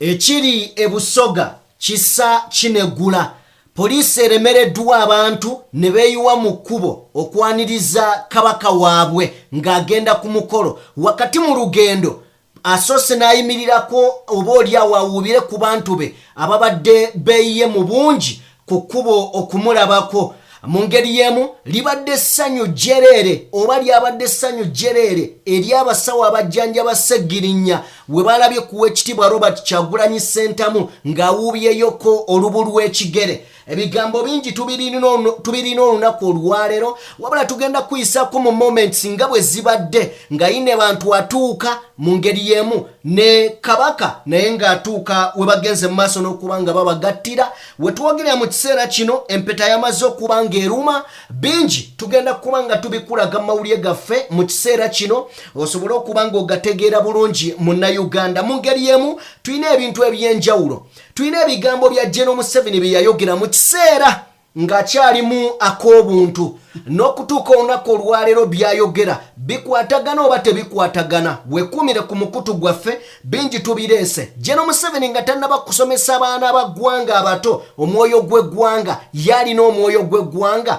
Ekiri e Busoga kisa kinegula. Poliisi eremereddwa abantu ne beeyiwa mu kkubo okwaniriza kabaka waabwe ng'agenda ku mukolo. Wakati mu lugendo asoose n'ayimirirako oba oli awo awuubire ku bantu be ababadde beeyiye mu bungi ku kkubo okumulabako. Mu ngeri y'emu libadde essanyu jjereere oba lyabadde essanyu jjereere eri abasawo abajjanjaba Sseggirinya we balabye ku Weekitiibwa Robert Kyagulanyi Ssentamu ng'awuubyeyoko olubu lw'ekigere. Ebigambo bingi tubirina olunaku olwaleero wabula tugenda kuyisako mu moments nga bwe zibadde nga yine bantu atuuka mu ngeri y'emu ne kabaka naye ng'atuuka we bagenze mu maaso n'okuba nga babagattira. We twogerera mu kiseera kino empeta yamaze okuba ng'eruma bingi tugenda kuba nga tubikulaga mu mawulire gaffe mu kiseera kino osobole okuba ng'ogategeera bulungi munnayuganda. Mu ngeri y'emu tulina ebintu eby'enjawulo. Tulina ebigambo bya General Museveni bye yayogera mu kiseera ng'akyalimu ak'obuntu n'okutuuka olunaku olwaleero byayogera bikwatagana oba tebikwatagana. Weekuumire ku mukutu gwaffe bingi tubireese. General Museveni nga tannaba kusomesa abaana b'eggwanga abato omwoyo gw'eggwanga yalina omwoyo gw'eggwanga.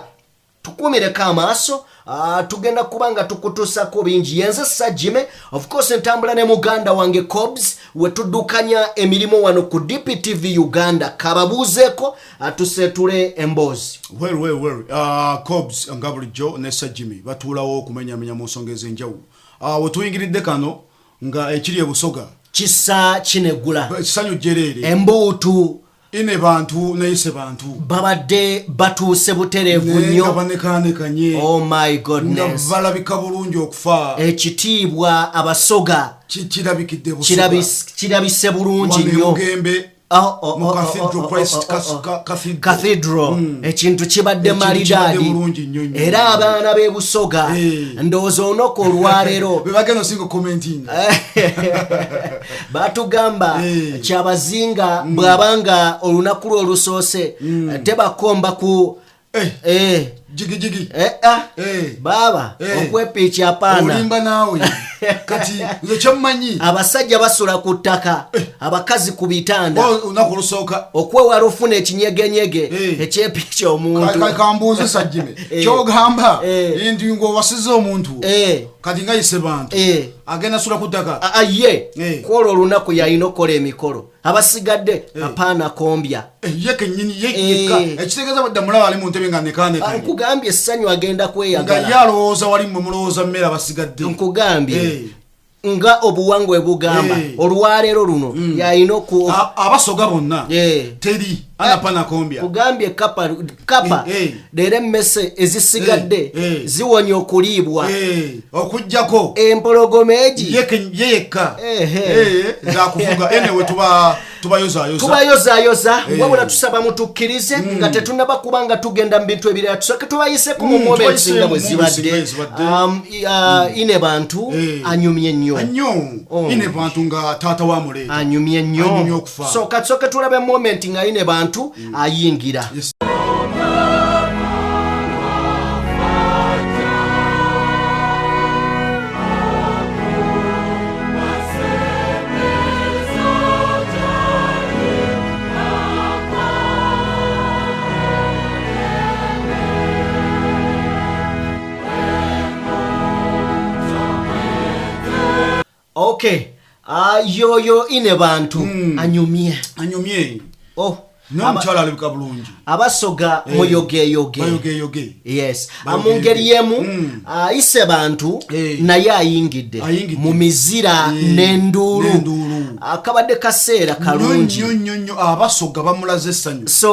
Tukuumireko amaaso tugenda kuba nga tukutuusako bingi. Yenze Sajjime of course entambula ne muganda wange Cobbs we tuddukanya emirimu wano ku DPTV Uganda. Kababuuzeeko tuseetule emboozi. Cobbs nga bulijjo ne Sajjime batuulawo okumenyamenya mu nsonga ez'enjawulo. We tuyingiridde kano nga Ekiri e Busoga kisa kinegula kisanyu jjereere embuutu ine bantu nayise bantu babadde batuuse butereevu nnyo nga banekanekanye. Oh my goodness. Nga balabika bulungi okufa. Ekitiibwa Abasoga kirabikidde Busoga kirabise bulungi nnyo. Cathedral ekintu kibadde malidaadi era abaana b'e Busoga ndowooza olunaku olwaleero batugamba kyabazinga bw'abanga olunaku lwe olusoose tebakomba ku jigijigi baba okwepiiki apaana olimba naawe kati nze kyammanyi abasajja basula ku ttaka abakazi ku bitanda olunaku olusooka okwewala ofuna ekinyegenyege ekyepiiki omuntu. Kambuuze Sajjime kyogamba nti ng'owasiza omuntu kati nga yise bantu agenda sula ku ttaka ye kwolwo olunaku yalina okukola emikolo abasigadde apaana kombya ye kennyini yekka ekitegeeza badda mulaba ali mu ntebe nga nekaneka nkugambye essanyu agenda kweyagala nga ye alowooza wali mmwe mulowooza mmere abasigadde nkugambye nga obuwangwa bugamba olwaleero luno yalina Abasoga bonna teri anapana kombya kugambye kapa leero emmese ezisigadde ziwonya okuliibwa okujjako empologoma egi ye yekka zakuvuga enewe tubayozaayoza wabula tusaba mutukkirize nga tetunaba kuba nga tugenda mu bintu ebirala tusooke tubayiseko mu moments nga bwe zibadde. Ine bantu anyumye nnyo ine bantu nga taata wa muleeta anyumye nnyo so katusooke tulabe moment nga ine bantu ayingira. Okay, yoyo ine bantu anyumye n'omukyala alabika bulungi Abasoga muyogeyoge yes mu ngeri y'emu ise bantu naye ayingidde mu mizira n'enduulu akabadde kaseera kalungi nnyo Abasoga bamulaze essanyu nti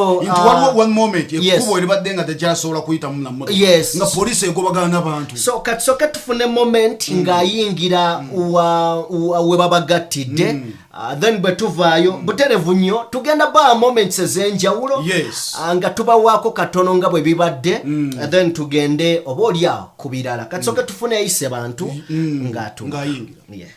waliwo one moment ekkubo eribadde nga tekyasobola kuyitamu nammotoka nga poliisi egobagana n'abantu. So katusooke tufune moment ng'ayingira we babagattidde then bwe tuvaayo buterevu nnyo tugenda ba moments ez'enjawulo nga tubawaako katono nga bwe bibadde then tugende oba oliawo ku birala. Katusooke tufune ayise bantu ng'ayingira.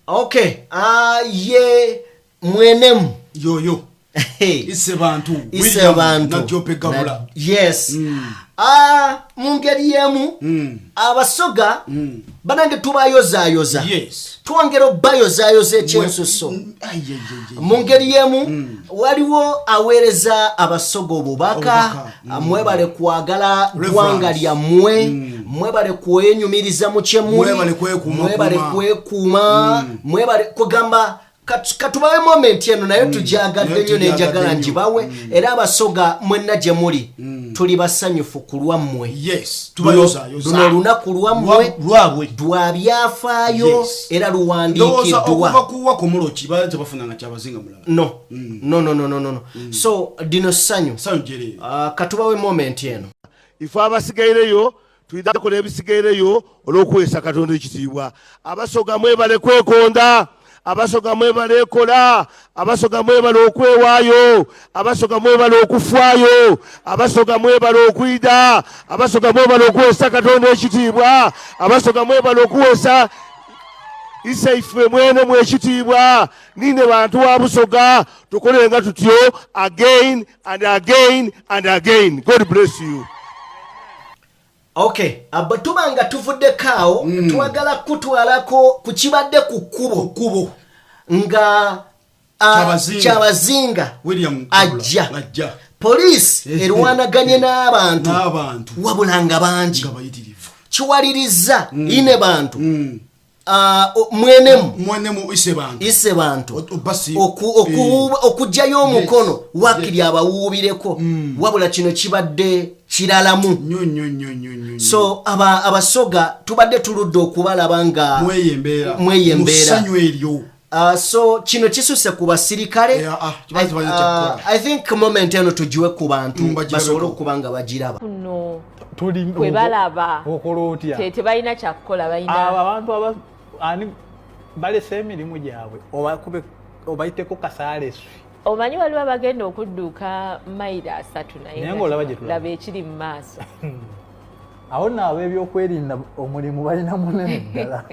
Okay, Okay, ye mwenemu yoyo ise bantu na jope gabula yes mungeri yemu abasoga banange tubayoza yes twongero bayoza ekyensuso mungeri yemu waliwo aweereza abasoga obubaka mwebale kwagala gwanga lyammwe mwebale kwenyumiriza mu kyemuli mwebale kwekuuma mwebale kugamba katubawe moment eno nayo tujagadde nnyo nenjagala njibawe era abasoga mwenna gye muli tuli basanyufu ku lwammwe luno lunaku lwammwe lwa byafaayo era luwandiikiddwa no so dino ssanyu katubawe moment eno ife abasigaireyo tuyina kola ebisigaireyo olw'okuweesa Katonda ekitiibwa abasoga mwebale kwekonda abasoga mwebale ekola abasoga mwebale okwewaayo abasoga mwebale okufaayo abasoga mwebale okwida abasoga mwebale okuweesa Katonda ekitiibwa abasoga mwebale okuweesa ise ife mwene mwekitiibwa nine bantu wa Busoga tukolenga tutyo again and again and again. God bless you. Okay, abatubanga tuvudde kao twagala kutwalako kukibadde ku kubo nga Kyabazinga ajja police erwanaganye n'abantu wabulanga bangi kiwaliriza ine bantu mwenemu ise bantu okujjayo omukono wakiri abawuubireko wabula kino kibadde kiralamu so abasoga tubadde tuludde okubalaba nga mweyembeera so kino kisuse ku basirikale I think moment eno tujiwe ku bantu basobole okuba nga bagiraba kwe balaba tebalina kyakukola balina abantu ani balese emirimu gyabwe obayiteko kasaalesu omanyi waliwo bagenda okudduuka mayiro 3 naye laba ekiri mu maaso awo nabo ebyokwerinda omulimu balina munene ddala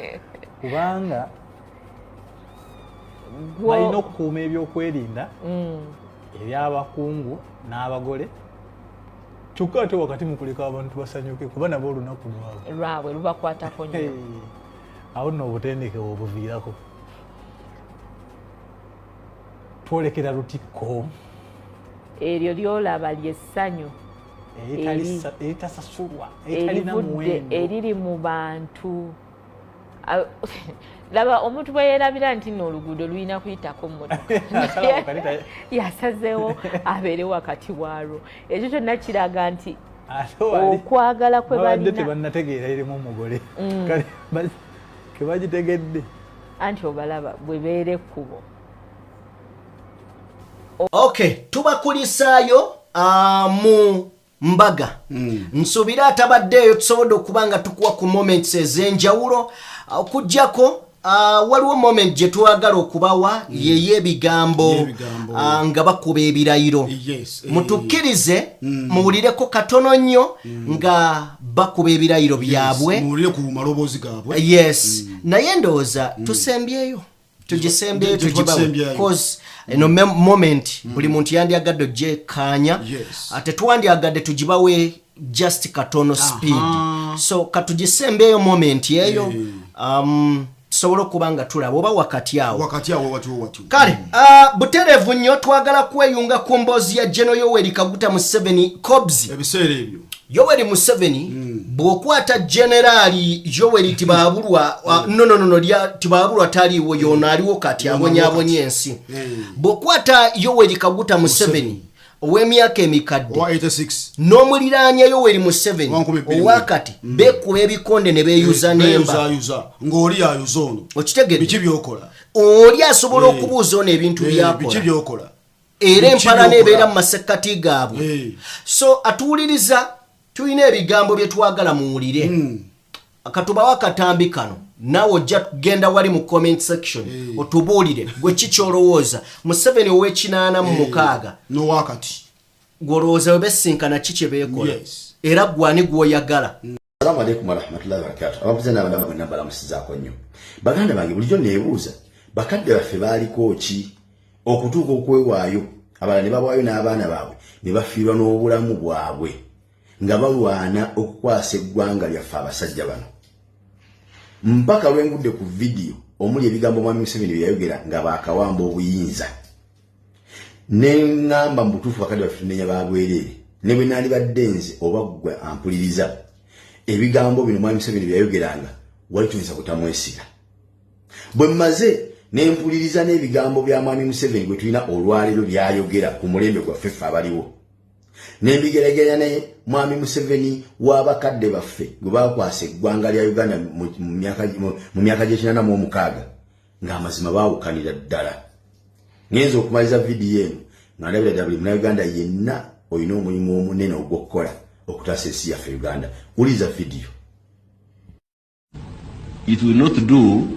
kubanga balina okukuuma ebyokwerinda eby'abakungu n'abagole kyokka ate wakati mu kuleka abantu basanyuke kuba nabo olunaku lwabwe lubakwatako nnyo awo nno obutendeke obuviirako twolekera lutikko eryo lyolaba lyessanyu eritasasulwa eritalina muwendo eriri mu bantu laba omuntu bwe yeerabira nti nno oluguudo lulina kuyitako mmotoka yasazeewo abeere wakati waalwo ekyo kyonna kiraga nti okwagala kwe balina tebannategeera erimu omugole kebagitegedde anti obalaba bwe beera ekkubo. Okay, tubakulisaayo mu mbaga nsuubira atabaddeeyo tusobodde okuba nga tukuwa ku moments ez'enjawulo okuggyako waliwo moment gye twagala okubawa yeyeebigambo nga bakuba ebirayiro mutukkirize muwulireko katono nnyo nga bakuba ebirayiro byabwe yes naye ndowooza tusembyeyo tugisembyeyo tugibawe because eno moment buli muntu yandyagadde ogyekkaanya ate tuwandyagadde tugibawe just katono speed so katugisembeeyo moment eyo tusobole okuba nga tulaba oba wakati awo kale butereevu nnyo twagala kweyunga ku mboozi ya General Yoweri Kaguta Museveni Cobs ebiseera ebyo Yoweri Museveni bw'okwata Generali Yoweri Tibabulwa Tibabulwa taliiwo yono aliwo kati abonyaabonye ensi bw'okwata Yoweri Kaguta Museveni ow'emyaka emikadde n'omuliraanya Yoweri Museveni owakati bekuba ebikonde ne beeyuza n'emba ng'oli ayuza ono okitegedde biki byokola oli asobola okubuuza ono ebintu byakola era empala neebeera mu masekkati gaabwe so atuwuliriza tulina ebigambo bye twagala muwulire akatubawo akatambi kano naawe ojja kugenda wali mu comment section otubuulire gwe kikyolowooza Museveni ow'ekinaana n'owakati gw'olowooza we besinkana ki kye beekola era gwani gw'oyagala. Assalamu alaikum warahmatullahi wabarakatuh. Ababuze n'abadama bonna mbalamusizaako nnyo. Baganda bange bulijjo neebuuza bakadde baffe baaliko ki okutuuka okwewaayo abalala ne babaayo n'abaana baabwe ne bafiirwa n'obulamu bwabwe nga balwana okukwasa eggwanga lyaffe abasajja bano mpaka lwengudde ku vidiyo omuli ebigambo mwami Museveni bye yayogera nga baakawamba obuyinza ne ngamba mbutuufu bakadde baffe tunenya babwereere ne bwe naali badde nze oba ggwe ampuliriza ebigambo bino mwami Museveni bye yayogeranga wali tuyinza kutamwesiga bwe mmaze ne mpuliriza n'ebigambo bya mwami Museveni bwe tulina olwaleero byayogera ku mulembe gwaffe ffe abaliwo ne mbigeraganya ne mwami Museveni w'abakadde baffe gwe baakwasa eggwanga lya Uganda mu myaka gye86 ng'amazima baawukanira ddala ngenza okumaliza vidiyo eno nga ndabira ddala buli munnayuganda yenna olina omulimu omunene ogw'okukola okutaasa ensi yaffe Uganda. Uliza vidiyo. It will not do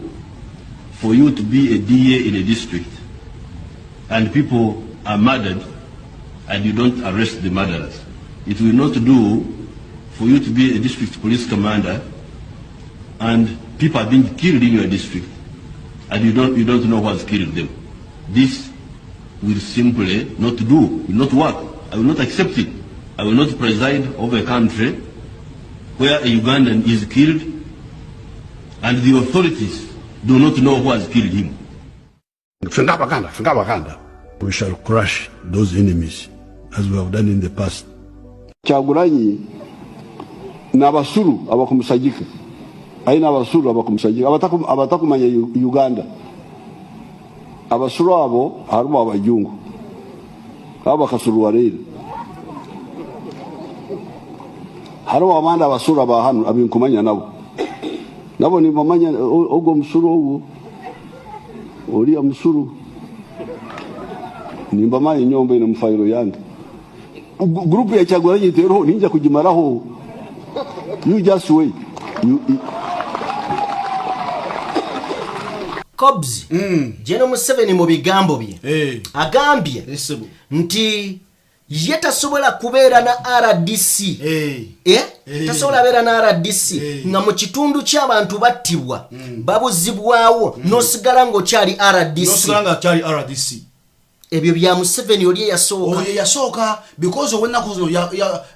for you to be a DA in a district and people are murdered and you don't arrest the murderers. It will not do for you to be a district police commander and people are being killed in your district and you don't know who has killed them. This will simply not do, will not work. I will not accept it. I will not preside over a country where a Ugandan is killed and the authorities do not know who has killed him. We shall crush those enemies as we have done in the past. Kyagulanyi n'abasulu abakumusajika ayina abasulu abakumusajika abatakumanya Uganda abasulu abo harimu abajungu abakasulu warere harimu abandi abasulu abahanu abinkumanya nabo ni mamanya ogwo musulu ogwo oli amusulu nimbamanya nyombe ne mufayiro yange group ya Kyagulanyi tero ninja kujimaraho. You just wait. Kobzi Jeno Museveni mu bigambo bye agambye nti ye tasobola kubeera na RDC tasobola beera na RDC nga mu kitundu ky'abantu battibwa babuzibwawo n'osigala ng'okyali RDC ebyo bya Museveni oli yasooka because owena kuzo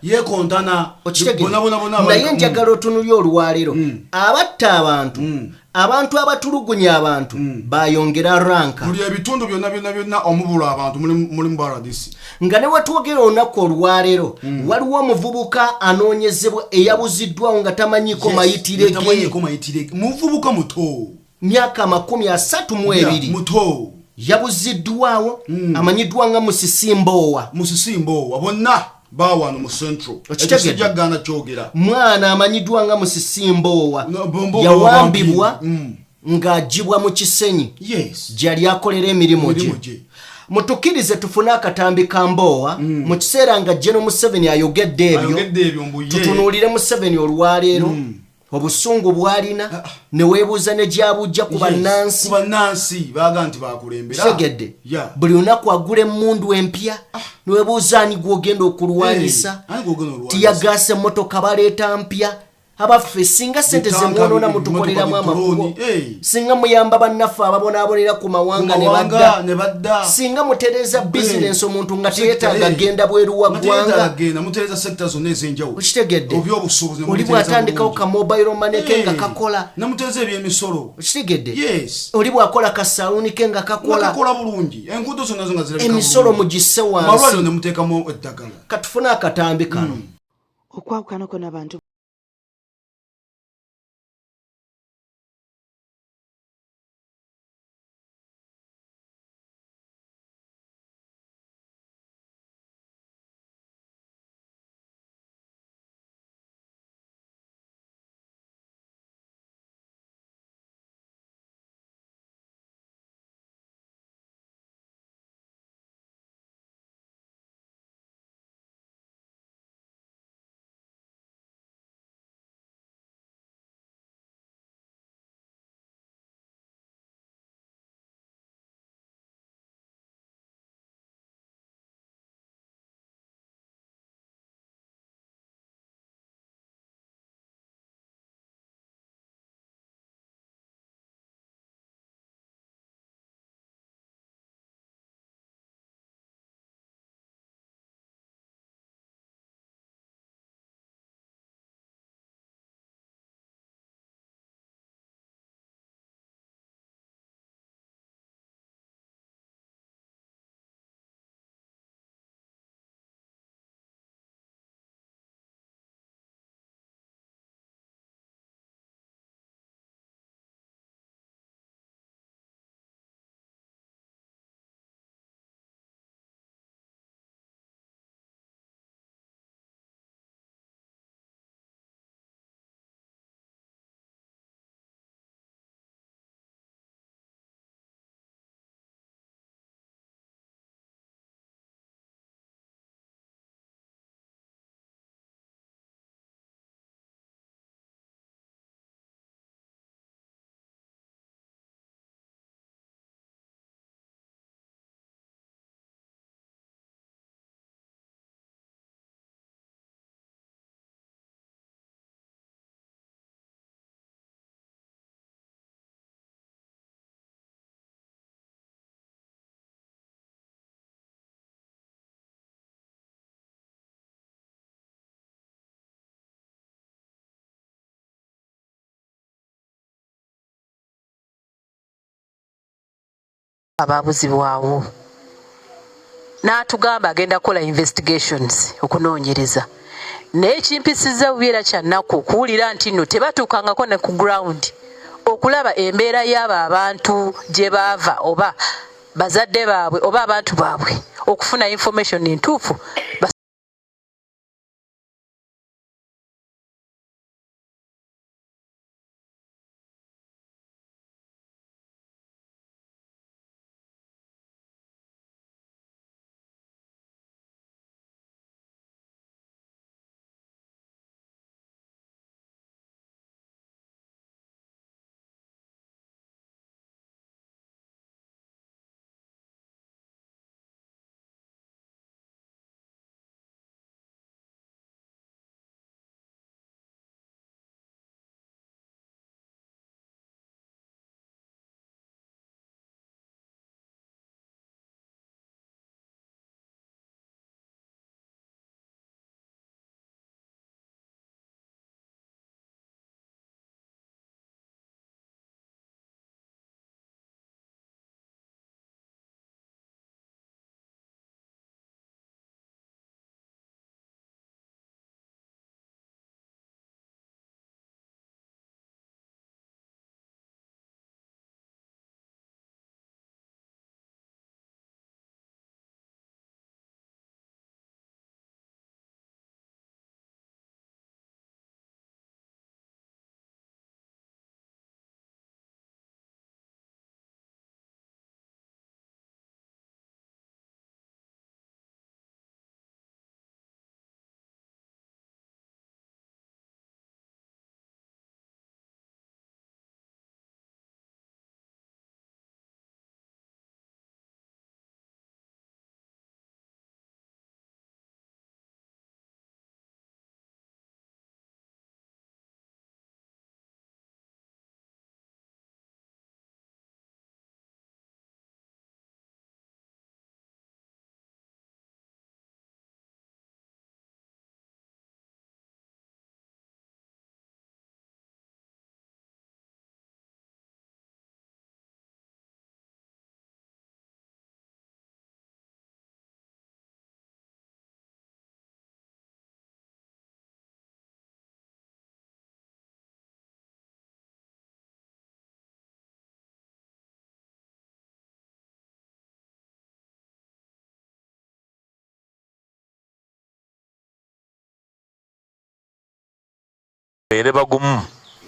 yekontana naye njagala otunulya olwaleero abatta abantu abatulugunya abantu bayongera ranka buli ebitundu byonna omubula abantu mulimu RDC nga ne wetwogera olunaku olwaleero waliwo omuvubuka anoonyezebwa eyabuziddwawo nga tamanyiko mayitire muvubuka muto myaka 32 muto yabuziddwawo amanyiddwa nga Musisimboowa bonna bawano mu central ekisijjagana kyogera mwana amanyiddwa nga Musisimboowa yawambibwa ng'agibwa mu Kisenyi gyali akolera emirimu gye mutukirize tufune akatambi ka Mboowa mu kiseera nga Jeno Museveni ayogedde ebyo tutunuulire Museveni olwaleero obusungu bwalina ne weebuuza ne gyabujja ku bannansi baga nti bakulembera segedde buli lunaku agula emmundu empya ne weebuuza ani gwogenda okulwanyisa tiyagaasa emmotoka baleeta mpya abaffe singa sente zemwonoona mutukoleramu amakubo singa muyamba bannaffe ababonaabonera ku mawanga ne badda singa mutereeza bizinensi omuntu nga teyeetaaga genda bweru wa ggwanga okitegedde oli bw'atandikawo ka mobile money ke nga kakola okitegedde oli bw'akola ka saluuni ke nga kakola emisolo mugisse wansi katufune akatambi kano okwawukanako n'abantu ababuzibwawo n'atugamba agenda kukola investigations okunoonyereza naye kimpisiza bubeera kyannaku okuwulira nti nno tebatuukangako ne ku ground okulaba embeera y'abo abantu gye baava oba bazadde baabwe oba abantu baabwe okufuna information entuufu.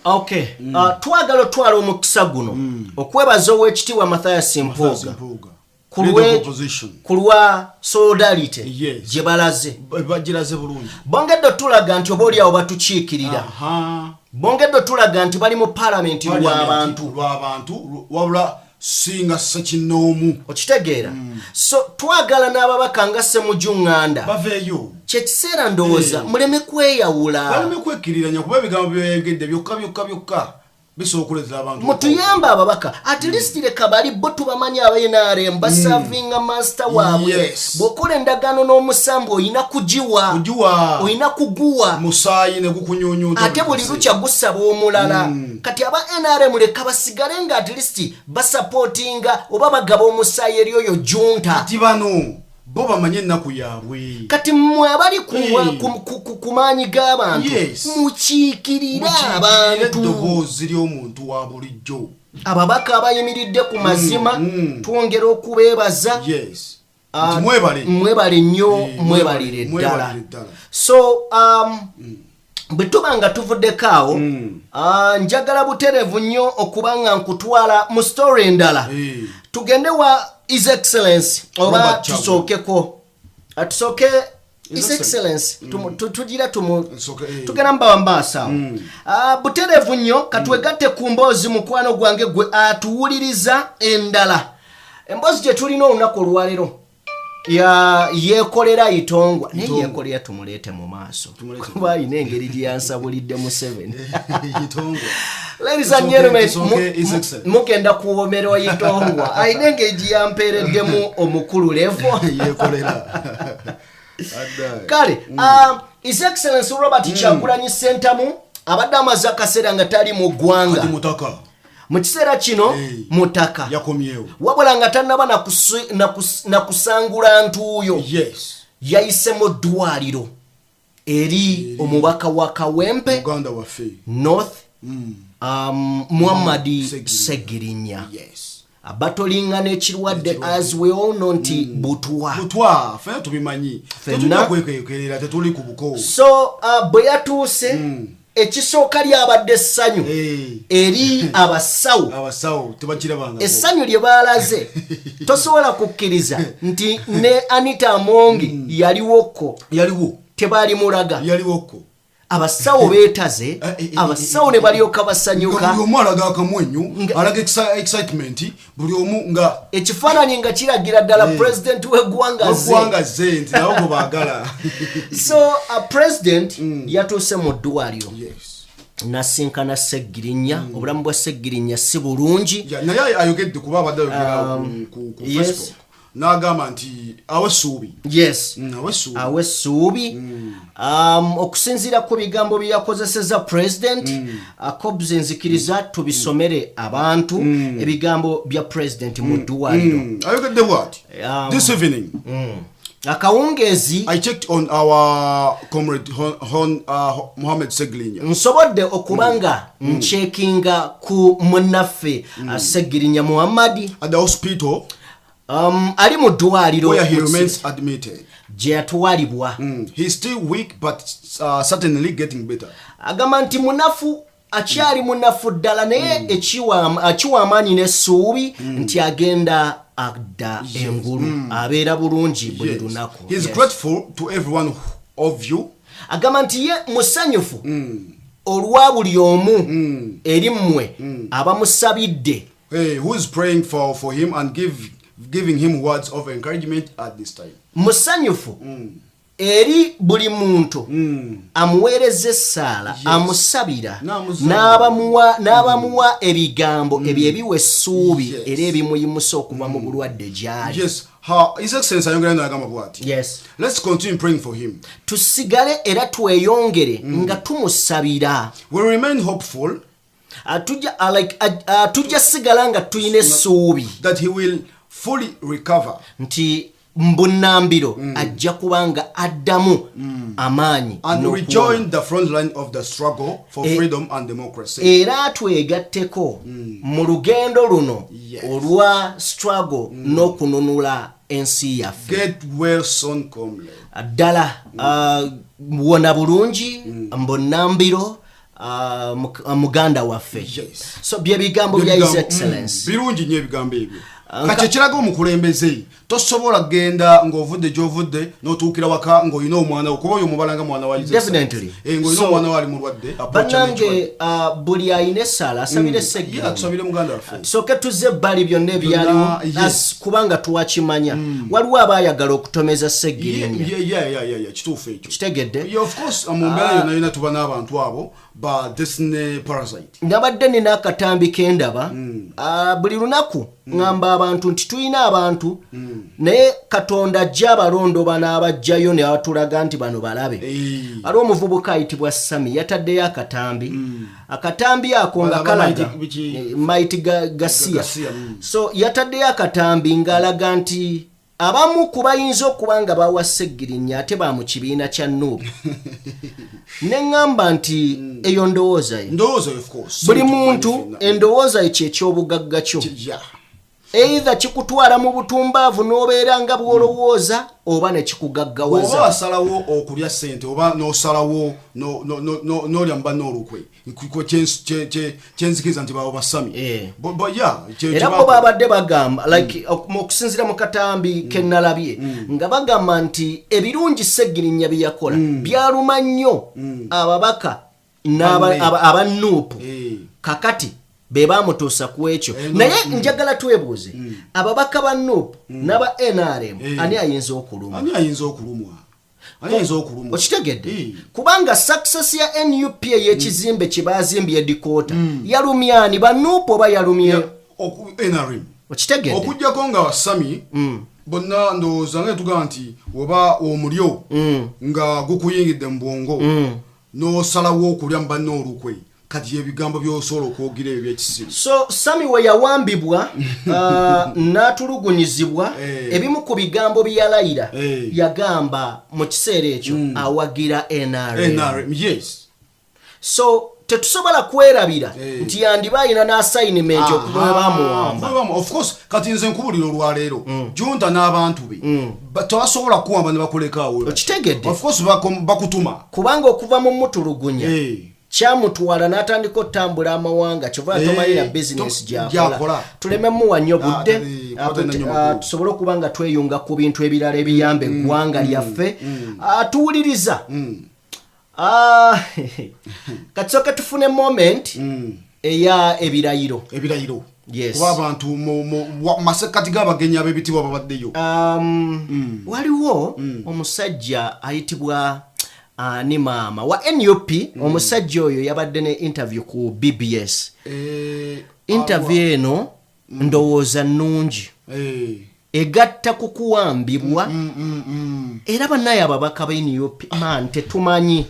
Okay. Twagala otwala omukisa guno okwebaza ow'ekitiibwa Mathias Mpuuga ku lwa solidarity gye balaze bongedde otulaga nti oba oliawo batukiikirira bongedde otulaga nti bali mu palamenti lw'abantu wabula singa sekinoomu okitegeera so twagala n'ababaka nga Ssemujjuŋŋanda baveeyo kyekiseera ndowooza muleme kweyawula baleme kwekiriranya kuba ebigambo byeyongedde byokka bisobola abantu mutuyamba ababaka at least leka bali bo tubamanya abayenarem basavinga master waabwe bwokola endagaano n'omusambu oyina kugiwa oyina kuguwa musaayi ne gukunyunyunta ate buli lukya gusaba omulala kati aba NRM leka basigale nga at least basupportinga oba bagaba omusaayi eri oyo junta kati bano bo bamanye ennaku yaabwe kati mmwe abali ku maanyi g'abantu mukiikirira abantu eddoboozi ly'omuntu wa bulijjo ababaka abayimiridde ku mazima twongera okubeebaza mwebale nnyo mwebalire ddala so bwe tuba nga tuvuddeko awo njagala butereevu nnyo okuba nga nkutwala mu story endala tugende wa His Excellency oba tusookeko atusooke His Excellency tugira tugenda mbawambaasa butereevu nnyo katwegatte ku mboozi mukwano gwange gwe atuwuliriza endala emboozi gye tulina olunaku olwaleero yeekolera itongwa naye yeekolera tumuleete mu maaso kuba alina engeri gye yansabulidde mu 7 ladies and gentlemen mugenda kuwomerwa itongwa alina engeri gye yampeereddemu omukulu levo kale His Excellency Robert Kyagulanyi Ssentamu abadde amaze akaseera nga tali mu ggwanga mu kiseera kino mutaka yakomyewo wabula nga tannaba nakusangula ntuuyo yayise mu ddwaliro eri omubaka wa Kawempe Uganda waffe North Muhammad Segirinya abatolinga n'ekirwadde as we all know nti butwa fena tubimanyi tetujja kwekekerera tetuli ku buko so bwe yatuuse ekisooka lyabadde essanyu eri abasawo tebakirabanga essanyu lye baalaze tosobola kukkiriza nti ne Anita Amongi yaliwo tebaali mulaga abasawo beetaze abasawo ne balyoka basanyuka buli omu alaga akamwenyu alaga excitement buli omu nga ekifaananyi nga kiragira ddala president w'eggwanga ze nti nabo bwe baagala so president yatuuse mu ddwaliro nasinkana Segirinya obulamu bwa Segirinya si bulungi naye ayogedde kuba abadde ayogera ku Facebook n'agamba nti awessuubi okusinziira ku bigambo bye yakozeseza president Cobbs nzikiriza tubisomere abantu ebigambo bya president mu ddwaliro ayogedde bw'ati this evening akawungeezi I checked on our comrade Mohammed Segirinya nsobodde okubanga nchekinga ku munnaffe Segirinya Muhammad at the hospital ali mu ddwaliro where he remains admitted gye yatwalibwa he's still weak but certainly getting better agamba nti munafu akyali munafu ddala naye akiwa amaanyi n'essuubi nti agenda adda engulu abeera bulungi buli lunaku he is grateful to every one of you agamba nti ye musanyufu olwa buli omu eri mmwe abamusabidde who is praying for him and giving him words of encouragement at this time musanyufu eri buli muntu amuweereza essaala amusabira n'abamuwa ebigambo ebyo ebiwa essuubi era ebimuyimusa okuva mu bulwadde gy'ali His Excellency ayongera n'agamba bw'ati let's continue praying for him tusigale era tweyongere nga tumusabira we remain hopeful tujja sigala nga tuyina essuubi that he will fully recover nti mbunambiro ajja kubanga addamu amaanyi and rejoin the front line of the struggle for freedom and democracy era twegatteko mu lugendo luno olwa struggle n'okununula ensi yaffe get well soon comrade ddala wona bulungi mbunambiro muganda waffe so bye bigambo bya His Excellency birungi nnyo ebigambo ebyo kati ekiraga omukulembeze tosobola genda ng'ovudde gy'ovudde n'otuukira waka ng'olina omwana wo kuba oyo omubalanga mwana wa definitely ng'olina omwana wo ali mulwadde bannange buli alina essaala asabire Segirinya atusabire muganda waffe soke tuzze ebbali byonna ebyaliwo kubanga twakimanya waliwo abaayagala okutomeza Segirinya kituufu ekyo kitegedde of course mu mbeera yonna yonna tuba n'abantu abo ba destiny parasite nabadde nina akatambi kendaba buli lunaku ngamba abantu nti tulina abantu naye Katonda ajja abalondo bano abajjayo ne batulaga nti bano balabe aliwo omuvubuka ayitibwa Sami yataddeyo akatambi ako nga kalaga Mighty Gasia so yataddeyo akatambi ng'alaga nti abamu kubayinza okuba nga bawa Segirinya ate ba mu kibiina kya Nuupu ne ngamba nti eyo ndowooza ye buli muntu endowooza ye kyekyobugagga kyo either kikutwala mu butumbaavu n'obeera nga bw'olowooza oba ne kikugaggawaza oba asalawo okulya ssente oba n'osalawo n'olya mu banno olukwe kyenzikiriza nti baabo basami era bo babadde bagamba like okusinziira mu katambi kennalabye nga bagamba nti ebirungi Segirinya bye yakola byaluma nnyo ababaka aba Nuupu kakati be bamutuusa ku ekyo naye njagala twebuuze ababaka ba Nuupu n'aba NRM ani ayinza okulumwa okitegedde kubanga success ya NUP y'ekizimbe kye baazimbye edikoota yalumyani ba Nuupu oba yalumye NRM okitegedde okujjako nga basami bonna ndowooza nga tugamba nti oba omulyo nga gukuyingidde mu bwongo n'osalawo okulya mu banno olukwe kati ebigambo by'osobola okwogira ebyekisiru. So Sami we yawambibwa n'atulugunyizibwa ebimu ku bigambo bya Raila yagamba mu kiseera ekyo awagira NRM. Yes. So tetusobola kwerabira nti yandiba ayina n'assignment okuba bamuwamba. Of course kati nze nkubulira olwaleero junta n'abantu be tebasobola kuwamba ne bakulekaawo. Okitegedde? Of course bakutuma kubanga okuva mu mutulugunya kyamutwala n'atandika otambula amawanga kyova tomalira business gyakola. Tulememu nnyo budde tusobole okuba nga tweyunga ku bintu ebirala ebiyamba eggwanga lyaffe. Tuwuliriza katsoka tufune moment eya ebirayiro. Yes. Kuba abantu mu masekati g'abagenyi ab'ebitibwa babaddeyo. Waliwo omusajja ayitibwa ni maama wa NUP. Omusajja oyo yabadde ne interview ku BBS. Interview eno ndowooza nnungi. Egatta kukuwambibwa era bannaye ababaka ba NUP man tetumanyi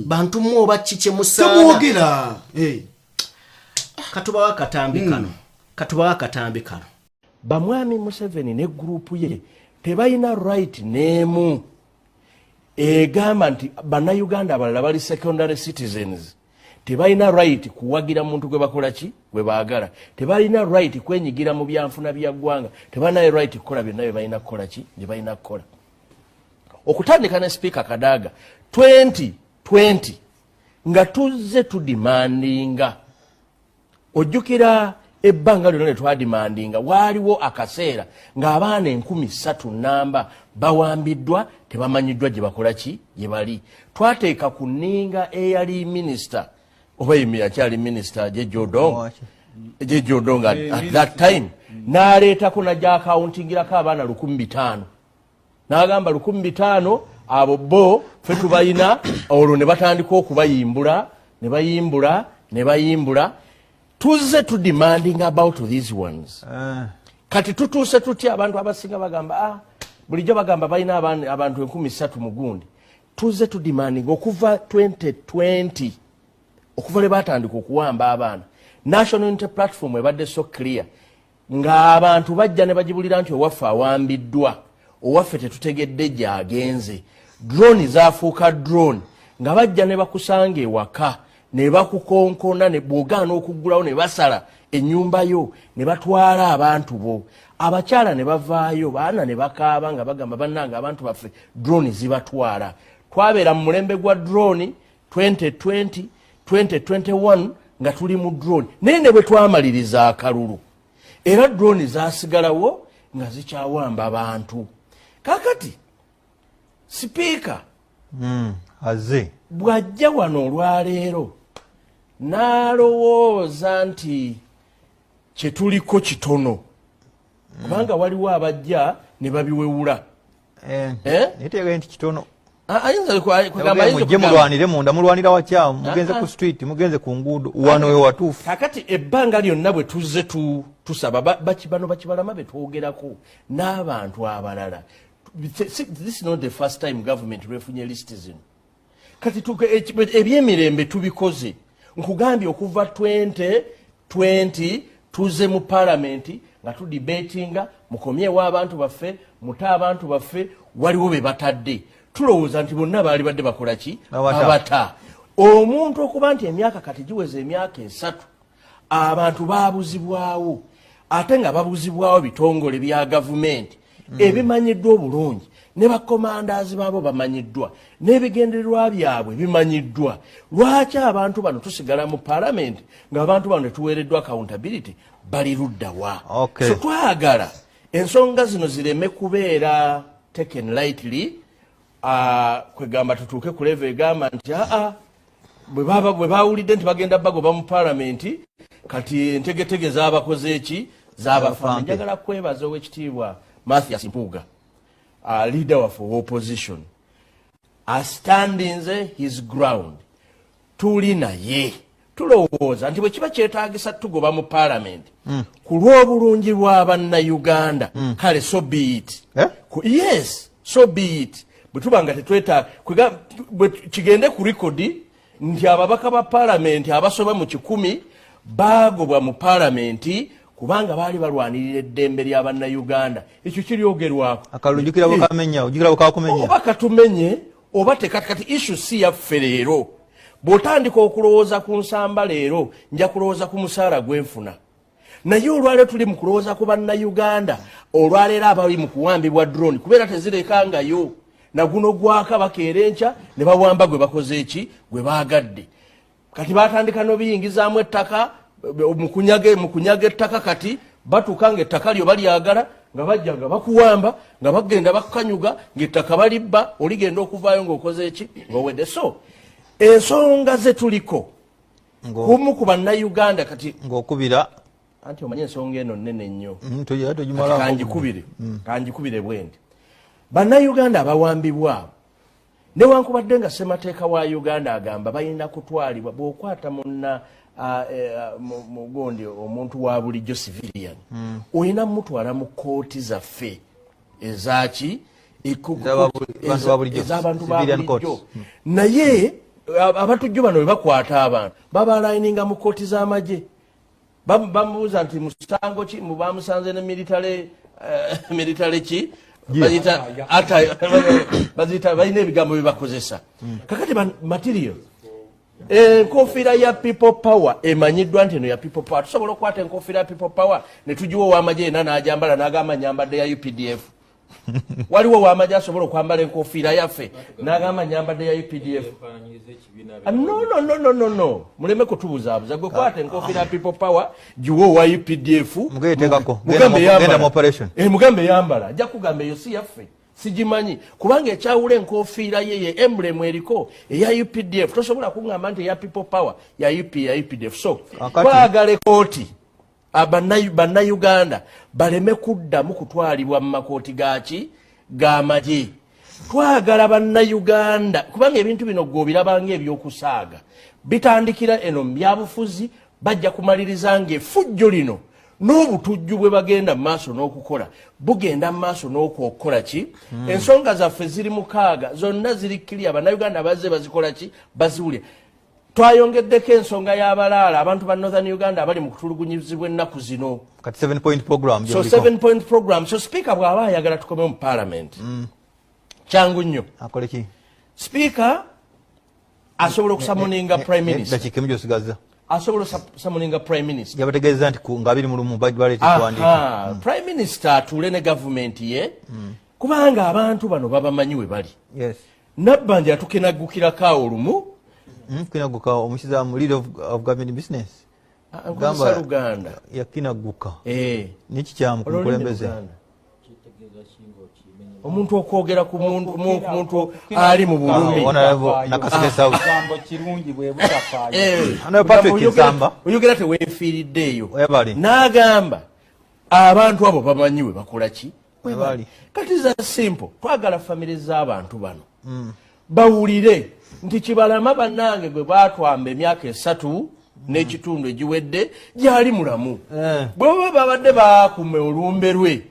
bantu mu oba kiki musaana temwogera. Katubawa katambi kano bamwami Museveni ne group ye tebalina right neemu egamba nti bannayuganda abalala bali secondary citizens tebalina right kuwagira muntu gwe bakola ki gwe baagala. Tebalina right kwenyigira mu byanfuna bya ggwanga. Tebalina right kukola byonna bye balina kukola ki bye balina kukola. Okutandika ne speaker Kadaga 2020 nga tuzze tudimandinga. Ojjukira ebbanga lyonna twadimandinga waaliwo akaseera ng'abaana 13,000 namba bawambiddwa tebamanyiddwa gye bakola ki gye bali. Twateeka ku nninga eyali minister oba yakyali minister Jejodong at that time n'aleetako najja akawuntingirako abaana 500. N'agamba 500 abo bo ffe tubayina olwo ne batandika okubayimbula ne bayimbula. Tuzze to demanding about these ones. Kati tutuuse tutya abantu abasinga bagamba bulijjo bagamba balina abantu 13,000 mu gundi. Tuzze to demanding okuva 2020 okuva le batandika okuwamba abaana. National Unity Platform ebadde so clear ng'abantu bajja ne bagibulira nti owaffe awambiddwa, owaffe tetutegedde gy'agenze. Drone zaafuuka drone nga bajja ne bakusanga ewaka ne bakukonkona ne bwogaana okuggulawo ne basala ennyumba yo ne batwala abantu bo. Abakyala ne bavaayo baana ne bakaaba nga bagamba bannanga abantu baffe drone zibatwala. Twabeera mu mulembe gwa drone 2020 2021 nga tuli mu drone naye ne bwe twamaliriza akalulu era drone zaasigalawo nga zikyawamba abantu. Kakati sipiika Azze bw'ajja wano olwaleero n'alowooza nti kye tuliko kitono kubanga waliwo abajja ne babiwewula. Nitegeera nti kitono mujje mulwanire munda mulwanira wakya mugenze ku street mugenze ku nguudo wano we watuufu. Kakati ebbanga lyonna bwe tuzze tusaba bano bakibalama betwogerako n'abantu abalala. This is not the first time government refunye list zino. Kati ebyemirembe tubikoze nkugambye okuva 2020 tuze mu parliament nga tudebatinga mukomyewo abantu baffe muta abantu baffe waliwo be batadde. Tulowooza nti bonna baali badde bakola ki abata. Omuntu okuba nti emyaka kati giweze emyaka 3 abantu baabuzibwawo ate nga babuzibwawo bitongole bya gavumenti ebimanyiddwa obulungi ne bakomandazi baabo bamanyiddwa n'ebigendererwa byabwe bimanyiddwa. Lwaki abantu bano tusigala mu parliament ng'abantu bano tetuweereddwa accountability bali luddawa? So twagala ensonga zino zireme kubeera taken lightly. Kwegamba tutuuke ku level egamba nti bwe baawulidde nti bagenda bagoba mu parliament kati entegetege z'abakoze eki z'abafamu. Njagala kwebaza ow'ekitiibwa Mathias Mpuuga leader of opposition standinze his ground. Tuli naye tulowooza nti bwe kiba kyetaagisa tugoba mu parliament ku lw'obulungi bwa bannayuganda kale so be it. Yes, so be it. Bwe tuba nga tetwetaaga kigende ku rekodi nti ababaka ba parliament abasoba mu 100 bagobwa mu parliament kubanga bali balwanirira eddembe lya bannayuganda. Ekyo kiryogerwako akalujukira bukamenya ujukira bukakumenya oba katumenye oba tekati issue si yaffe leero. Bw'otandika okulowooza ku nsamba leero nja kulowooza ku musaala gwenfuna. Naye olwaleero tuli mu kulowooza ku bannayuganda olwaleero abali mu kuwambibwa drone kubeera tezirekangayo na guno gwaka bakeera enkya ne bawamba gwe bakoze eki gwe baagadde. Kati batandika n'obiyingizaamu ettaka mu kunyaga ettaka kati batuuka ng'ettaka lyo balyagala nga bajja nga bakuwamba nga bagenda bakanyuga ng'ettaka balibba oligenda okuvaayo ng'okoze eki ng'owedde. So ensonga ze tuliko kumu ku bannayuganda kati ng'okubira anti omanye ensonga eno nnene nnyo kanjikubire bwendi. Bannayuganda abawambibwa newankubadde nga ssemateeka wa Uganda agamba balina kutwalibwa bw'okwata munna mugondi omuntu wa bulijjo civilian olina mutwala mu kooti zaffe ezaki ez'abantu ba bulijjo. Naye abatujjo bano bwe bakwata abantu babalayininga mu kooti z'amagye bamubuuza nti musango ki bamusanze ne military ki bazita balina ebigambo bye bakozesa. Kakati material enkofiira ya people power emanyiddwa nti eno ya people power. Tusobola okukwata enkofiira ya people power ne tugiwa ow'amagye yena n'agyambala n'agamba nyambadde ya UPDF. Waliwo ow'amagye asobola okwambala enkofiira yaffe n'agamba nyambadde ya UPDF. No. Muleme kutubuzaabuza gwe kwata enkofiira ya people power giwa owa UPDF mugambe yambala ajja kugamba eyo si yaffe sigimanyi kubanga ekyawula enkofiira ye emblem eriko eya UPDF tosobola kungamba nti eya people power ya UPDF. So twagala ekooti bannayuganda baleme kuddamu kutwalibwa mu makooti gaki g'amagye. Twagala bannayuganda kubanga ebintu bino gw'obirabanga ebyokusaaga bitandikira eno mu byabufuzi bajja kumaliriza ng'effujjo lino n'obutujju bwe bagenda mu maaso n'okukola bugenda mu maaso n'okwokola ki. Ensonga zaffe ziri mukaaga zonna ziri kiriya bannayuganda bazze bazikola ki baziwulira. Twayongeddeko ensonga y'abalaala abantu ba Northern Uganda abali mu kutulugunyizibwa ennaku zino kati 7-point program. So 7-point program. So speaker bw'aba ayagala tukomewo mu parliament kyangu nnyo akole ki speaker asobola okusamoninga prime minister dakika emjo sigaza asobola okusamoninga prime minister yabategeeza nti nga abiri mu lumu balete kuwandiika prime minister atuule ne government ye kubanga abantu bano babamanyi we bali. Yes. Nabbanja atukenagukirako olumu kinaguka omusizaamu leader of government business gamba Luganda yakinaguka niki kyamu kukulembeze omuntu okwogera ku muntu ali mu Burundi nakasese kirungi bwe butafaayo Patrick Zamba oyogera teweefiiriddeeyo n'agamba abantu abo bamanyiwe bakola ki kati za simple twagala famire z'abantu bano bawulire nti Kibalama bannange gwe batwamba emyaka 3 n'ekitundu egiwedde gyali mulamu bwe baba babadde baakume olumbe lwe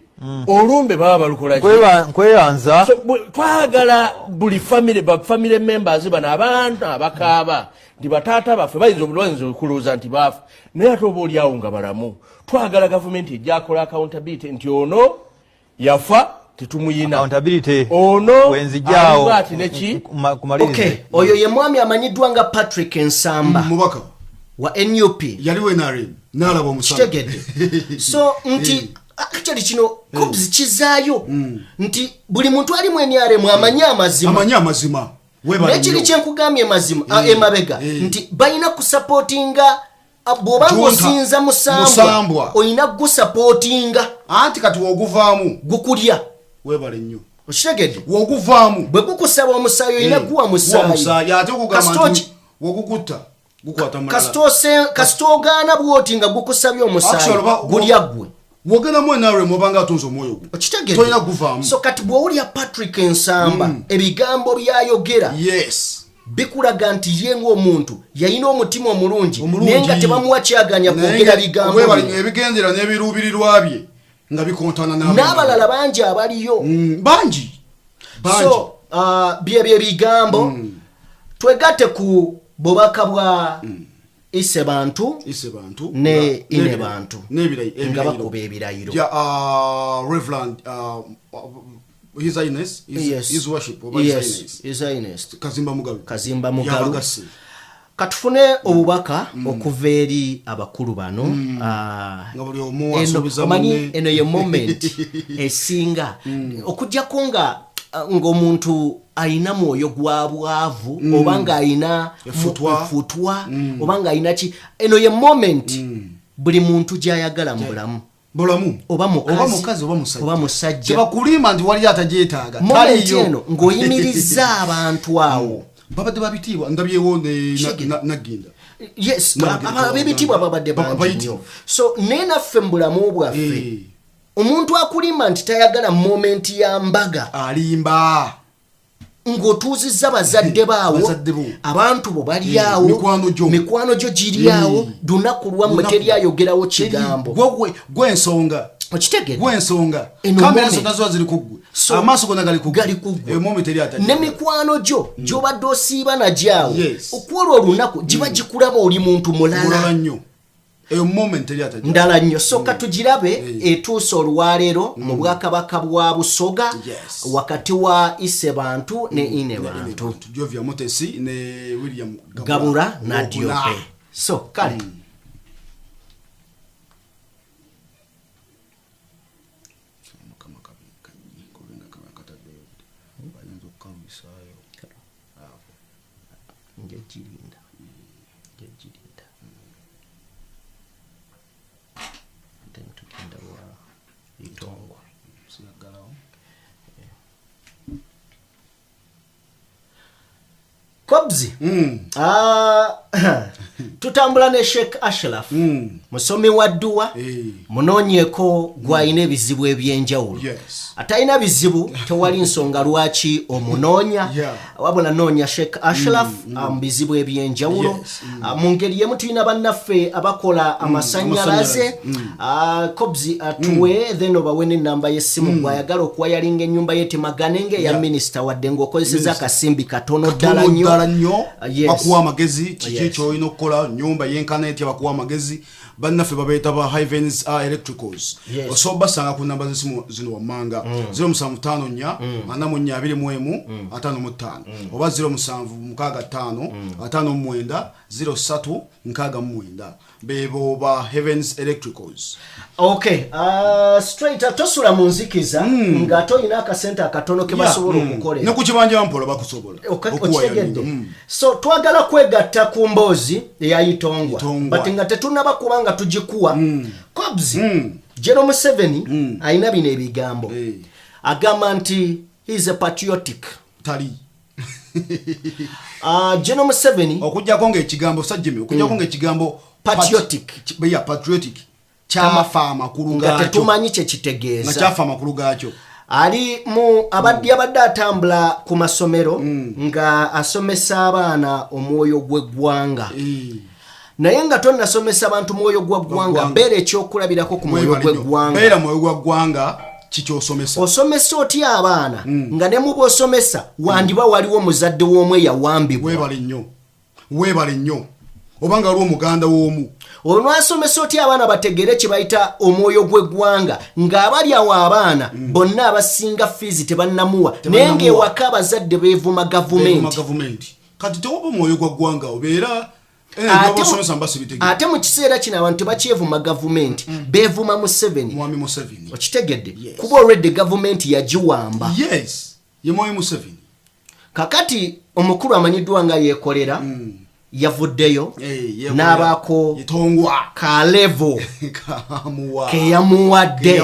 olumbe baba balukola nkweyanza. Twagala buli family members bano abantu abakaaba nti bataata baffe bayinza okulowooza nti baafa naye ate oba oli awo nga balamu. Twagala gavumenti ejjakola accountability nti ono yafa tetumuyina ono wenzijao okay. Oyo ye mwami amanyiddwa nga Patrick Nsamba mubaka wa NUP yaliwe nare nalaba omusana so nti actually kino Cobbs kizaayo nti buli muntu ali mu NRM amanya amazima nekiri kyenkugambye mazima emabega nti balina kusupportinga bw'obanga osinza musambwa olina gusupportinga anti kati woguvaamu gukulya webale nnyo okitegedde woguvaamu bwe gukusaba omusaayi olina guwa musaayi ate okugamba nti wogukutta gukwata mulala kasitoogaana bwoti nga gukusabye omusaayi gulya ggwe wogenda mu NRM obanga atunze omwoyo gwo tolina guvaamu. So kati bw'owulya Patrick Nsamba ebigambo byayogera bikulaga nti ye ng'omuntu yalina omutima omulungi naye nga tebamuwa kyaganya kwogera bigambo ebigendera n'ebiruubirirwa bye nga bikontana n'abalala bangi abaliyo bangi so byebyo bigambo twegatte ku bubaka bwa ise bantu ne ine bantu nga bakuba ebirayiro Reverend His Highness his worship His Highness Kazimba Mugalu katufune obubaka okuva eri abakulu bano eno ye moment esinga okujjako nga ng'omuntu ayina mwoyo gwa bwavu obanga ayina futwa obanga ayina ki eno ye moment buli muntu gyayagala mu bulamu oba mukazi oba musajja tebakulima nti wali atajeetaaga taliyo ng'oyimiriza abantu awo babadde babitiibwa ndabyewo naginda yes abebitiibwa babadde bangi so nenaffe mu bulamu bwaffe omuntu akulima nti tayagala moment ya mbaga alimba ng'otuuzizza bazadde baawo abantu bo bali awo mikwano gyo giri awo lunaku lwammwe teryayogerawo kigambo gwensonga okitegedde gwensonga kamera zonna ziba ziri kuggwe amaaso gonna gali kuggwe ne mikwano gyo gy'obadde osiiba nagyawo okwolwa olunaku giba gikulaba oli muntu mulala nnyo ndala nnyo soka tugirabe etuusa olwaleero mu bwakabaka bwa Busoga wakati wa ise bantu ne ine bantu Jovia Motesi ne William Gabura na Diope so kale Kobzi tutambula ne Sheikh Ashraf musomi wa dduwa munoonyeko gwayina ebizibu ebyenjawulo atayina bizibu tewali nsonga lwaki omunoonya wabula noonya Sheikh Ashraf mu bizibu ebyenjawulo mu ngeri yemu tulina bannaffe abakola amasannyalaze Kobzi atuwe then obawe n'ennamba y'essimu gwayagala okuwayalinga ennyumba yetemagane ya minisita wadde ng'okozeseza akasimbi katono ddala nnyo bakuwa amagezi kiki ky'olina okukola nyumba yenkana etya bakuwa amagezi bannaffe babeeta ba Heavens Electricals osobola basanga ku namba z'essimu zino wammanga 0754 44 55 oba 0765 59 03 69 bebo ba Heavens Electricals. Okay, straight atosula munzikiza nga toyina akasente akatono ke basobola okukolera. Ne kukibanja mpola bakusobola. Okutegedde. So twagala kwegatta ku mboozi eyayitongwa. But nga tetunaba kubanga tugikuwa. Kobzi General Museveni ayina bino ebigambo. Agamba nti he is a patriotic. Tali. General Museveni okujjako ng'ekigambo sajjimi okujjako ng'ekigambo patriotic. Patriotic. Kyafa amakulu gaakyo. Nga tetumanyi kye kitegeeza. Nga kyafa amakulu gaakyo. Ali mu abadde atambula ku masomero nga asomesa abaana omwoyo gw'eggwanga. Naye nga tonnasomesa abantu mwoyo gw'eggwanga beera ekyokulabirako ku mwoyo gw'eggwanga. Beera mwoyo gw'eggwanga kikyosomesa. Osomesa otya abaana nga ne muba osomesa wandiba waliwo muzadde w'omwe yawambibwa. Weebale nnyo. Obanga waliwo muganda w'omu. Olwasomesa otya abaana bategere kye bayita omwoyo gw'eggwanga ng'abali awo abaana bonna abasinga fiizi tebannamuwa naye ng'ewaka abazadde beevuma gavumenti. Kati tewoba omwoyo gw'eggwanga obeera ate mu kiseera kino abantu tebakyevuma gavumenti beevuma Museveni. Okitegedde kuba already gavumenti yagiwamba. Ye Mwami Museveni. Kakati omukulu amanyiddwa nga yeekolera yavuddeyo n'abaako kalevo keyamuwadde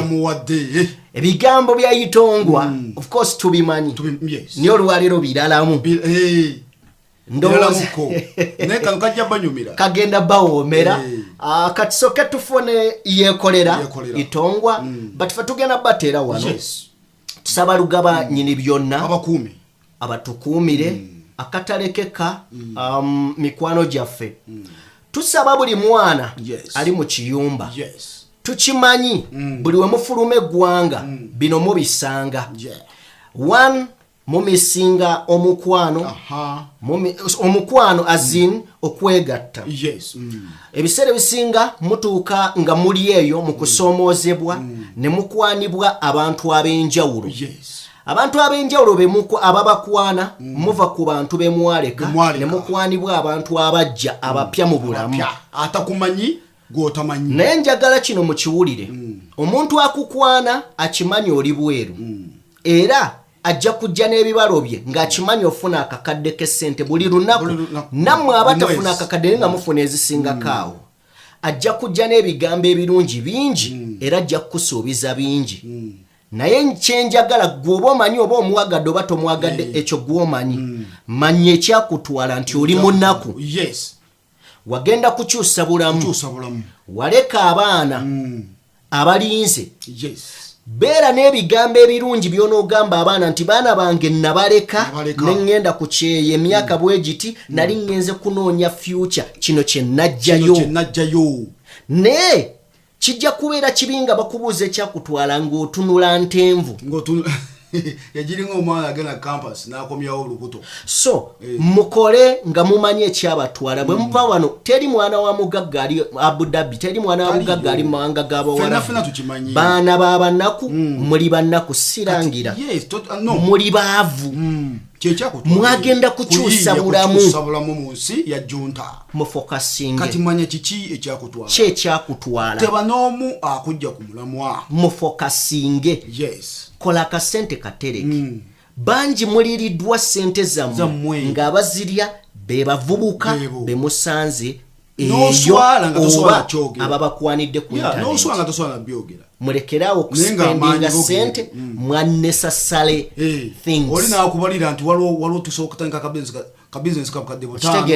ebigambo byayitongwa of course tubimanyi niye olwaleero biralamu ndowooza kagenda bawoomera kati soke tufune yeekolera itongwa but fe tugenda bateera wano tusaba lugaba nyini byonna abatukuumire akatalekeka mikwano gyaffe tusaba buli mwana ali mu kiyumba tukimanyi buli we mufuluma eggwanga bino mubisanga 1 mumisinga omukwano omukwano azin okwegatta ebiseera bisinga mutuuka nga muli eyo mu kusomoozebwa ne mukwanibwa abantu ab'enjawulo abantu ab'enjawulo bemuko ababakwana muva ku bantu bemwaleka ne mukwanibwa abantu abajja abapya mu bulamu atakumanyi gwotamanyi naye njagala kino mukiwulire omuntu akukwana akimanyi oli bweru era ajja kujja n'ebibalo bye ng'akimanyi ofuna akakadde k'essente buli lunaku nammwe abatafuna akakadde nga mufuna ezisingako awo ajja kujja n'ebigambo ebirungi bingi era ajja kukusuubiza bingi naye kyenjagala gw'oba omanyi oba omuwagadde oba tomwagadde ekyo gw'omanyi manya ekyakutwala nti oli munaku wagenda kukyusa bulamu waleka abaana abalinze beera n'ebigambo ebirungi by'onoogamba abaana nti baana bange nabaleka ne ŋŋenda ku kyeyo emyaka bwe giti nali ŋŋenze kunoonya future kino kye najjayo naye kijja kubeera kibi nga bakubuuza ekyakutwala ng'otunula ntenvu yagiringa omwana agenda campus n'akomyawo olubuto so mukole nga mumanyi ekyabatwala bwe muva wano teri mwana wa mugagga ali Abu Dhabi teri mwana wa mugagga ali mawanga g'abawala baana b'abanaku muli bannaku sirangira muli baavu mwagenda kukyusa bulamu mu nsi ya junta mufokasinge kati manya kiki ekyakutwala ky'ekyakutwala teba n'omu akujja ku mulamwa mufokasinge kola akasente katereke bangi muliriddwa ssente zammwe ng'abazirya be bavubuka be musanze eyo oba ababakwanidde ku internet mulekeraawo okuspendinga ssente mwannesasale things oli naakubalira nti waliwo tusobola okutandika kabizinesi kakadde butaano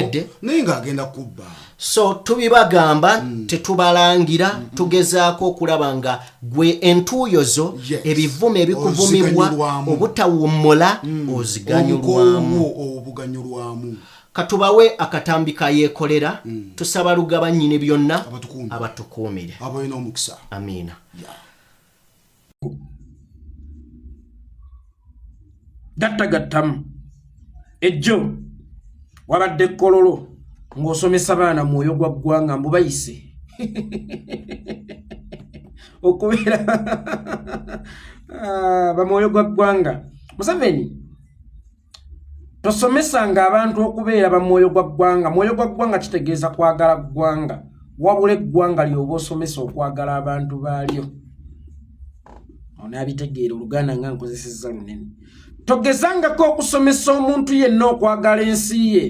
naye ng'agenda kubba so tubibagamba tetubalangira tugezaako okulaba nga gwe entuuyo zo ebivume ebikuvumibwa obutawumula oziganyulwamu katubawe akatambika yeekolera tusaba lugaba nnyini byonna abatukuumire abalina omukisa amiina gattagattamu ejjo wabadde kololo ng'osomesa baana mwoyo gwa ggwanga mbubayise okubeera bamwoyo gwa ggwanga Museveni tosomesanga abantu okubeera bamwoyo gwa ggwanga mwoyo gwa ggwanga kitegeeza kwagala ggwanga wabula eggwanga lyoba osomesa okwagala abantu baalyo onabitegeera oluganda nga nkozesezza lunene togezangako okusomesa omuntu yenna okwagala ensi ye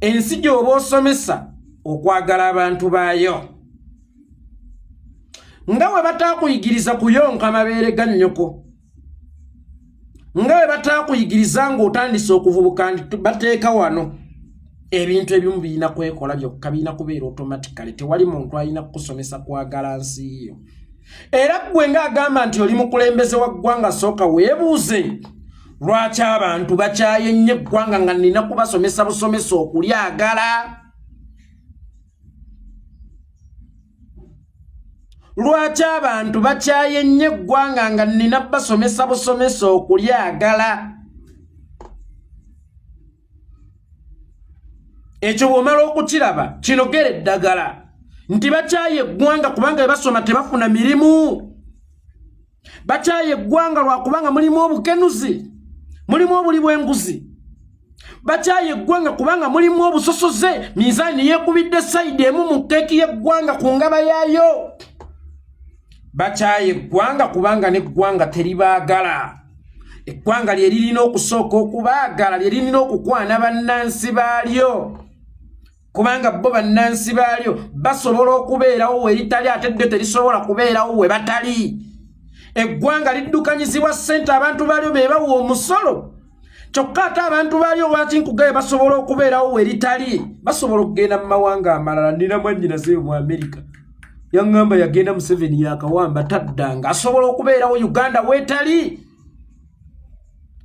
ensi gy'oba osomesa okwagala abantu baayo nga bwe bataakuyigiriza kuyonka mabeere ga nnyoko nga bwe bataakuyigiriza ng'otandise okuvubuka nti bateeka wano ebintu ebimu birina kwekola byokka birina kubeera automatically tewali muntu alina kukusomesa kwagala nsi yo era gwe ng'agamba nti oli mukulembeze wa ggwanga sooka weebuuze lwaki abantu bakyaye nnyo eggwanga nga nina kubasomesa busomesa okulyagala lwaki abantu bakyaye nnyo eggwanga nga nina basomesa busomesa okulyagala ekyo bw'omala okukiraba kinogera eddagala nti bakyaye eggwanga kubanga basoma tebafuna mirimu bakyaye eggwanga lwakubanga mulimu obukenuzi mulimu obuli bw'enguzi bakyaye eggwanga kubanga mulimu obusosoze mizaani yeekubidde sayidi emu mu keeki y'eggwanga ku ngaba yaayo bakyaye eggwanga kubanga n'eggwanga teribaagala eggwanga lye lirina okusooka okubaagala lye lirina okukwana bannansi baalyo kubanga bo bannansi baalyo basobola okubeerawo we litali ate ddyo terisobola kubeerawo we batali eggwanga liddukanyizibwa ssente abantu baalyo be bawa omusolo kyokka ate abantu baalyo lwaki nkugaye basobola okubeerawo we litali basobola okugenda mu mawanga amalala nina mwannyinazeeyo mu Amerika yaŋŋamba yagenda Museveni yakawamba taddanga asobola okubeerawo Uganda weetali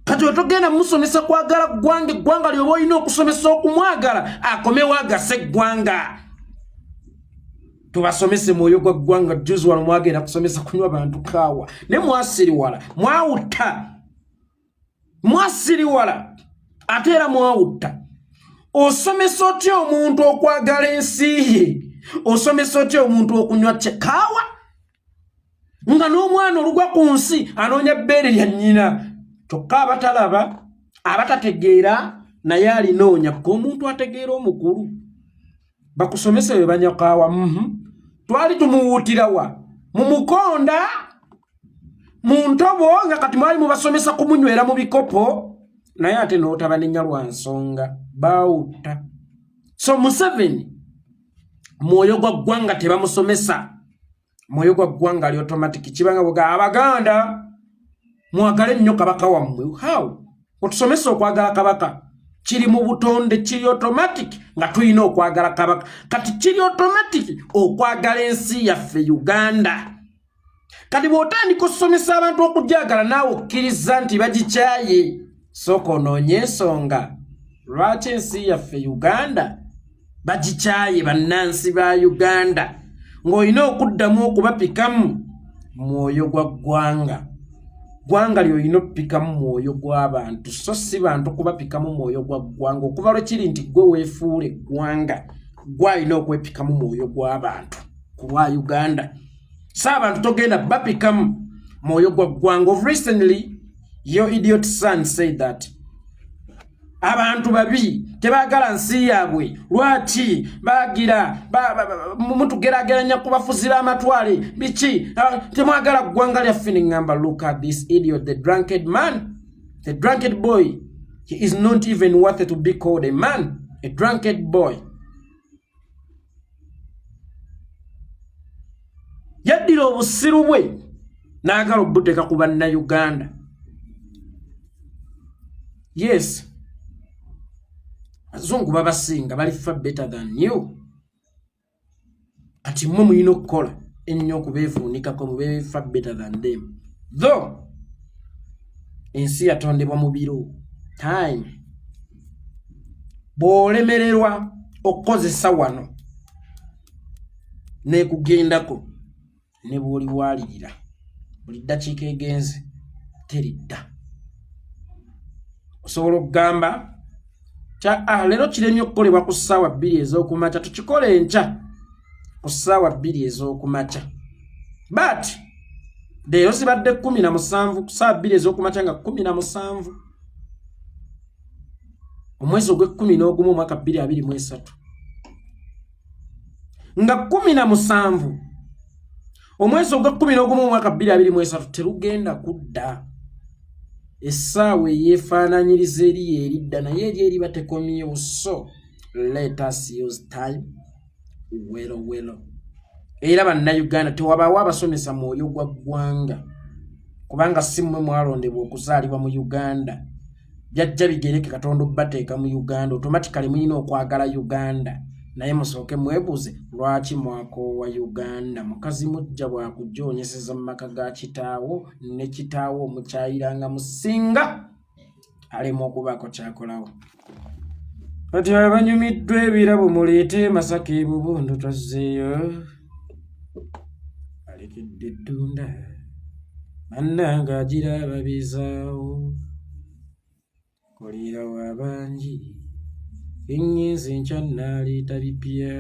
kati otogenda musomesa kwagala ggwanga eggwanga lyoba olina okusomesa okumwagala akomewo agase eggwanga tubasomese mwoyo gwa ggwanga juzi wano mwagenda kusomesa kunywa bantu kaawa ne mwasiriwala mwawutta mwasiri wala atera mwawutta osomesa otya omuntu okwagala ensi ye osomesa otya omuntu okunywa kaawa nga n'omwana olugwa ku nsi anoonya bbeere lya nnyina kyokka abatalaba abatategeera naye alinoonya ko omuntu ategeera omukulu bakusomesa bwe banywa kaawa twali tumuwuutirawa mu mukonda mu ntobo nga kati mwali mubasomesa kumunywera mu bikopo naye ate n'otaba nenya lwa nsonga baawutta so Museveni mwoyo gwa ggwanga tebamusomesa mwoyo gwa ggwanga ali automatic kibanga bwe Abaganda mwagale nnyo kabaka wammwe how otusomesa okwagala kabaka kiri mu butonde kiri automatic nga tulina okwagala kabaka kati kiri automatic okwagala ensi yaffe Uganda kati bw'otandika okusomesa abantu okujagala naawe okkiriza nti bagikyaye sooka onoonye ensonga lwaki ensi yaffe Uganda bagikyaye bannansi ba Uganda ng'olina okuddamu okubapikamu mwoyo gwa ggwanga ggwanga ly'olina okupikamu mwoyo gw'abantu so si bantu kubapikamu mwoyo gwa ggwanga okuva lwe kiri nti gwe weefuula eggwanga gw'alina okwepikamu mwoyo gw'abantu ku lwa Uganda abantu togenda bapikamu mwoyo gwa ggwanga. Of recently your idiot son said that abantu babi tebagala nsi yaabwe lwaki bagira mutugeraageranya kubafuzira amatwale biki temwagala ggwanga lyaffe ne ngamba look at this idiot, the drunkard man, the drunkard boy. He is not even worth to be called a man, a drunkard boy. Yaddira obusiru bwe n'agala obuteeka ku bannayuganda. Yes, abazungu babasinga bali far better than you. Kati mmwe mulina okukola ennyo okubeevuunikako mube far better than them. Though ensi yatondebwa mu biro time bw'olemererwa okukozesa wano n'ekugendako ne bw'oli waalirira buli ddakiika egenze teridda. Osobola okugamba leero kiremye okukolebwa ku ssaawa 2 ez'okumakya tukikole enkya ku ssaawa 2 ez'okumakya, but leero zibadde 17 ku ssaawa 2 ez'okumakya nga 17 omwezi ogw'e11 omwaka 2023 nga 17 omwezi ogw'e11 omwaka 2023 terugenda kudda. Essaawa eyeefaananyiriza eri eridda naye eri eriba tekomyewo, so let us use time welo. Era bannayuganda tewabaawo abasomesa mwoyo gwa ggwanga kubanga si mmwe mwalondebwa okuzaalibwa mu Uganda. Jajja bigereke Katonda obbateeka mu Uganda, automatically mulina okwagala Uganda. Naye musooke mwebuuze lwaki mwakoowa Uganda. Mukazi mujja bwakujoonyeseza mu maka ga kitaawo ne kitaawo omukyayiranga musinga alema okubaako kyakolawo. Kati abanyumiddwa ebirabo muleete Masaka ebubondo tozzeeyo alekedde eddunda bannanga agira ababizaawo kolira wa bangi ennyinza enkya nnaaleeta bipya.